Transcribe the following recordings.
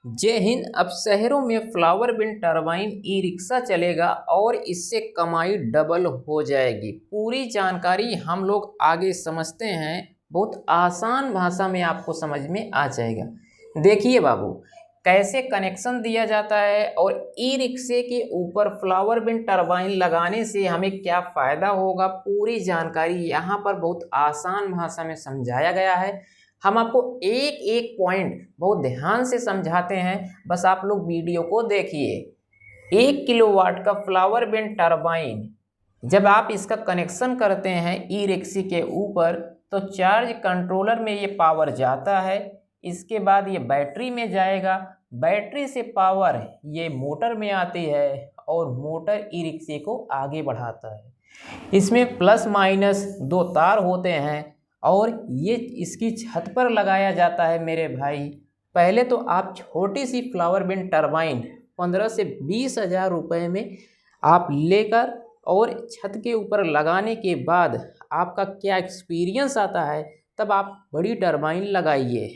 जय हिंद। अब शहरों में flower wind turbine e rickshaw चलेगा और इससे कमाई डबल हो जाएगी। पूरी जानकारी हम लोग आगे समझते हैं, बहुत आसान भाषा में आपको समझ में आ जाएगा। देखिए बाबू, कैसे कनेक्शन दिया जाता है और ई रिक्शे के ऊपर फ्लावर विंड टरबाइन लगाने से हमें क्या फ़ायदा होगा, पूरी जानकारी यहाँ पर बहुत आसान भाषा में समझाया गया है। हम आपको एक एक पॉइंट बहुत ध्यान से समझाते हैं, बस आप लोग वीडियो को देखिए। 1 किलोवाट का फ्लावर विंड टरबाइन जब आप इसका कनेक्शन करते हैं ई रिक्शे के ऊपर, तो चार्ज कंट्रोलर में ये पावर जाता है। इसके बाद ये बैटरी में जाएगा, बैटरी से पावर ये मोटर में आती है और मोटर ई रिक्शे को आगे बढ़ाता है। इसमें प्लस माइनस 2 तार होते हैं और ये इसकी छत पर लगाया जाता है मेरे भाई। पहले तो आप छोटी सी फ्लावर विंड टरबाइन 15 से 20 हज़ार रुपये में आप लेकर और छत के ऊपर लगाने के बाद आपका क्या एक्सपीरियंस आता है, तब आप बड़ी टरबाइन लगाइए।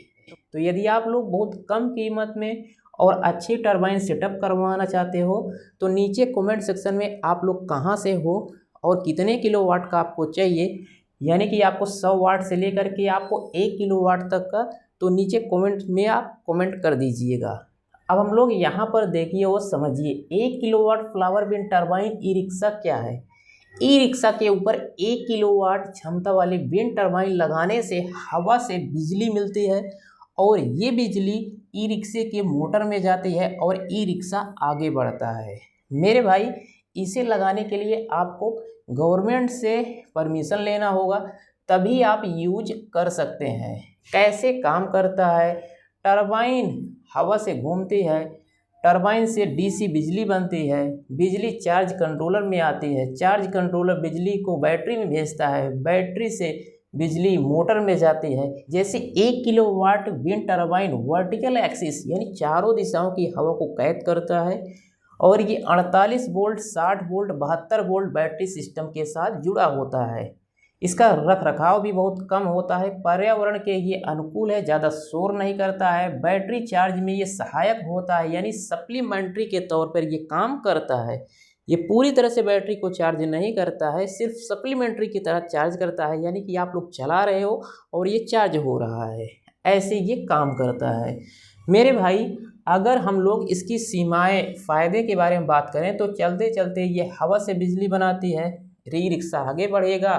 तो यदि आप लोग बहुत कम कीमत में और अच्छी टरबाइन सेटअप करवाना चाहते हो, तो नीचे कमेंट सेक्शन में आप लोग कहाँ से हो और कितने किलोवाट का आपको चाहिए, यानी कि आपको 100 वाट से लेकर के आपको 1 किलोवाट तक का, तो नीचे कमेंट में आप कमेंट कर दीजिएगा। अब हम लोग यहाँ पर देखिए और समझिए, 1 kilowatt flower wind turbine e rickshaw क्या है। ई रिक्शा के ऊपर 1 किलोवाट क्षमता वाली विंड टरबाइन लगाने से हवा से बिजली मिलती है और ये बिजली ई रिक्शे के मोटर में जाती है और ई रिक्शा आगे बढ़ता है। मेरे भाई, इसे लगाने के लिए आपको गवर्नमेंट से परमिशन लेना होगा, तभी आप यूज कर सकते हैं। कैसे काम करता है, टरबाइन हवा से घूमती है, टरबाइन से डीसी बिजली बनती है, बिजली चार्ज कंट्रोलर में आती है, चार्ज कंट्रोलर बिजली को बैटरी में भेजता है, बैटरी से बिजली मोटर में जाती है। जैसे 1 kilowatt wind turbine vertical axis यानी चारों दिशाओं की हवा को कैद करता है और ये 48 volt, 60 volt, 72 volt battery system के साथ जुड़ा होता है। इसका रख रखाव भी बहुत कम होता है, पर्यावरण के ये अनुकूल है, ज़्यादा शोर नहीं करता है, बैटरी चार्ज में ये सहायक होता है, यानी सप्लीमेंट्री के तौर पर ये काम करता है। ये पूरी तरह से बैटरी को चार्ज नहीं करता है, सिर्फ सप्लीमेंट्री की तरह चार्ज करता है, यानी कि आप लोग चला रहे हो और ये चार्ज हो रहा है, ऐसे ये काम करता है। मेरे भाई, अगर हम लोग इसकी सीमाएं, फ़ायदे के बारे में बात करें, तो चलते चलते ये हवा से बिजली बनाती है, ई रिक्शा आगे बढ़ेगा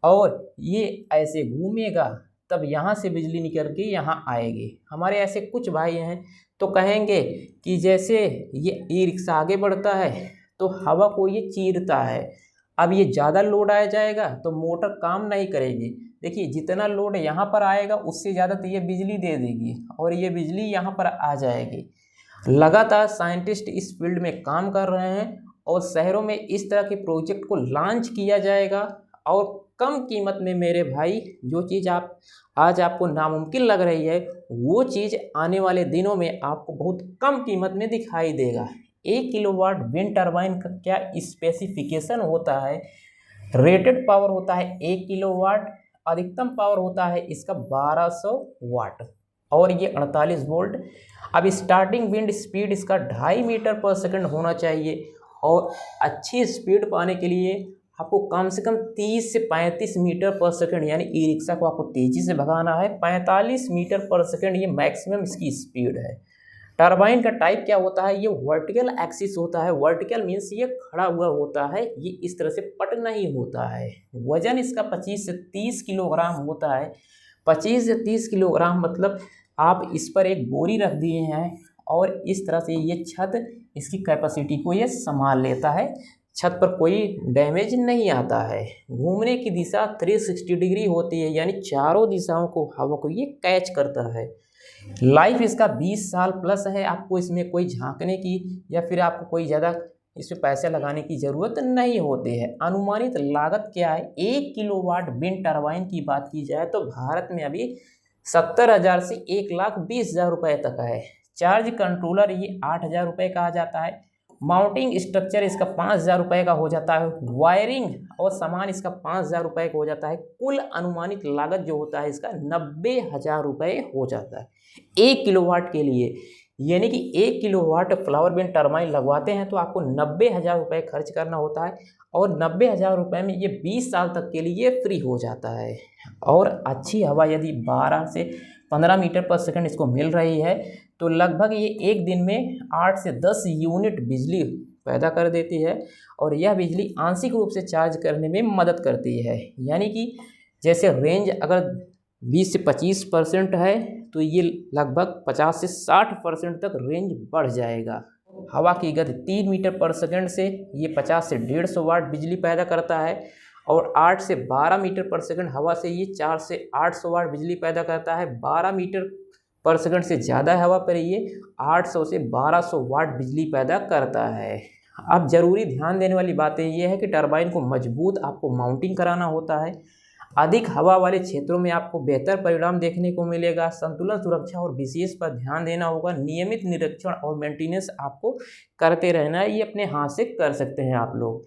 और ये ऐसे घूमेगा, तब यहाँ से बिजली निकल के यहाँ आएगी। हमारे ऐसे कुछ भाई हैं तो कहेंगे कि जैसे ये ई रिक्शा आगे बढ़ता है तो हवा को ये चीरता है, अब ये ज़्यादा लोड आ जाएगा तो मोटर काम नहीं करेगी। देखिए, जितना लोड यहाँ पर आएगा उससे ज़्यादा तो ये बिजली दे देगी और ये बिजली यहाँ पर आ जाएगी। लगातार साइंटिस्ट इस फील्ड में काम कर रहे हैं और शहरों में इस तरह के प्रोजेक्ट को लॉन्च किया जाएगा और कम कीमत में मेरे भाई, जो चीज़ आप आज आपको नामुमकिन लग रही है, वो चीज़ आने वाले दिनों में आपको बहुत कम कीमत में दिखाई देगा। 1 किलोवाट विंड टरबाइन का क्या स्पेसिफिकेशन होता है, रेटेड पावर होता है 1 किलोवाट, अधिकतम पावर होता है इसका 1200 वाट और ये 48 वोल्ट। अब स्टार्टिंग विंड स्पीड इसका 2.5 मीटर पर सेकंड होना चाहिए और अच्छी स्पीड पाने के लिए आपको कम से कम 30 से 35 मीटर पर सेकंड, यानी ई रिक्शा को आपको तेज़ी से भगाना है। 45 मीटर पर सेकंड ये मैक्सिमम इसकी स्पीड है। टरबाइन का टाइप क्या होता है, ये वर्टिकल एक्सिस होता है। वर्टिकल मीन्स ये खड़ा हुआ होता है, ये इस तरह से पट नहीं होता है। वजन इसका 25 से 30 किलोग्राम होता है। 25 से 30 किलोग्राम मतलब आप इस पर एक बोरी रख दिए हैं और इस तरह से ये छत इसकी कैपेसिटी को ये संभाल लेता है, छत पर कोई डैमेज नहीं आता है। घूमने की दिशा 360 डिग्री होती है, यानी चारों दिशाओं को हवा को ये कैच करता है। लाइफ इसका 20 साल प्लस है। आपको इसमें कोई झांकने की या फिर आपको कोई ज़्यादा इसमें पैसे लगाने की ज़रूरत नहीं होती है। अनुमानित लागत क्या है, 1 किलोवाट विंड टरबाइन की बात की जाए तो भारत में अभी 70,000 से 1,20,000 रुपये तक है। चार्ज कंट्रोलर ये 8,000 रुपये का आ जाता है। माउंटिंग स्ट्रक्चर इसका 5,000 रुपये का हो जाता है। वायरिंग और सामान इसका 5,000 रुपये का हो जाता है। कुल अनुमानित लागत जो होता है इसका 90,000 रुपये हो जाता है 1 किलोवाट के लिए। यानी कि 1 किलोवाट फ्लावर विंड टरबाइन लगवाते हैं तो आपको 90,000 रुपये खर्च करना होता है, और 90,000 रुपये में ये 20 साल तक के लिए फ्री हो जाता है। और अच्छी हवा यदि 12 से 15 मीटर पर सेकंड इसको मिल रही है तो लगभग ये एक दिन में 8 से 10 यूनिट बिजली पैदा कर देती है, और यह बिजली आंशिक रूप से चार्ज करने में मदद करती है। यानी कि जैसे रेंज अगर 20 से 25% है तो ये लगभग 50 से 60% तक रेंज बढ़ जाएगा। हवा की गति 3 मीटर पर सेकंड से ये 50 से 150 वाट बिजली पैदा करता है, और 8 से 12 मीटर पर सेकंड हवा से ये 4 से 800 वाट बिजली पैदा करता है। 12 मीटर पर सेकंड से ज़्यादा हवा पर ये 800 से 1200 वाट बिजली पैदा करता है। अब ज़रूरी ध्यान देने वाली बातें ये है कि टरबाइन को मजबूत आपको माउंटिंग कराना होता है। अधिक हवा वाले क्षेत्रों में आपको बेहतर परिणाम देखने को मिलेगा। संतुलन, सुरक्षा और विशेष पर ध्यान देना होगा। नियमित निरीक्षण और मेंटेनेंस आपको करते रहना है, ये अपने हाथ से कर सकते हैं आप लोग।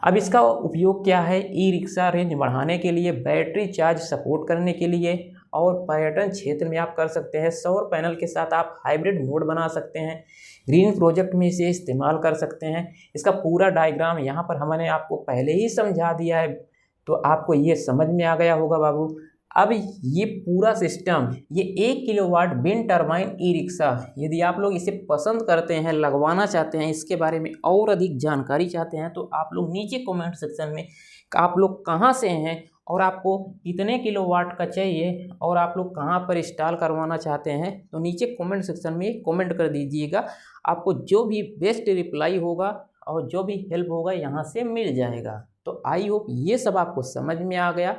अब इसका उपयोग क्या है? ई रिक्शा रेंज बढ़ाने के लिए, बैटरी चार्ज सपोर्ट करने के लिए, और पर्यटन क्षेत्र में आप कर सकते हैं। सौर पैनल के साथ आप हाइब्रिड मोड बना सकते हैं। ग्रीन प्रोजेक्ट में इसे इस्तेमाल कर सकते हैं। इसका पूरा डायग्राम यहाँ पर हमने आपको पहले ही समझा दिया है, तो आपको ये समझ में आ गया होगा बाबू। अब ये पूरा सिस्टम, ये 1 kilowatt wind turbine e rickshaw, यदि आप लोग इसे पसंद करते हैं, लगवाना चाहते हैं, इसके बारे में और अधिक जानकारी चाहते हैं, तो आप लोग नीचे कमेंट सेक्शन में आप लोग कहाँ से हैं और आपको कितने किलोवाट का चाहिए और आप लोग कहाँ पर इंस्टॉल करवाना चाहते हैं, तो नीचे कमेंट सेक्शन में कमेंट कर दीजिएगा। आपको जो भी बेस्ट रिप्लाई होगा और जो भी हेल्प होगा यहाँ से मिल जाएगा। तो आई होप ये सब आपको समझ में आ गया।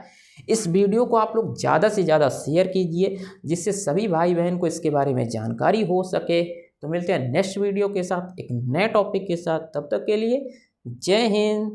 इस वीडियो को आप लोग ज़्यादा से ज़्यादा शेयर कीजिए, जिससे सभी भाई बहन को इसके बारे में जानकारी हो सके। तो मिलते हैं नेक्स्ट वीडियो के साथ एक नए टॉपिक के साथ, तब तक के लिए जय हिंद।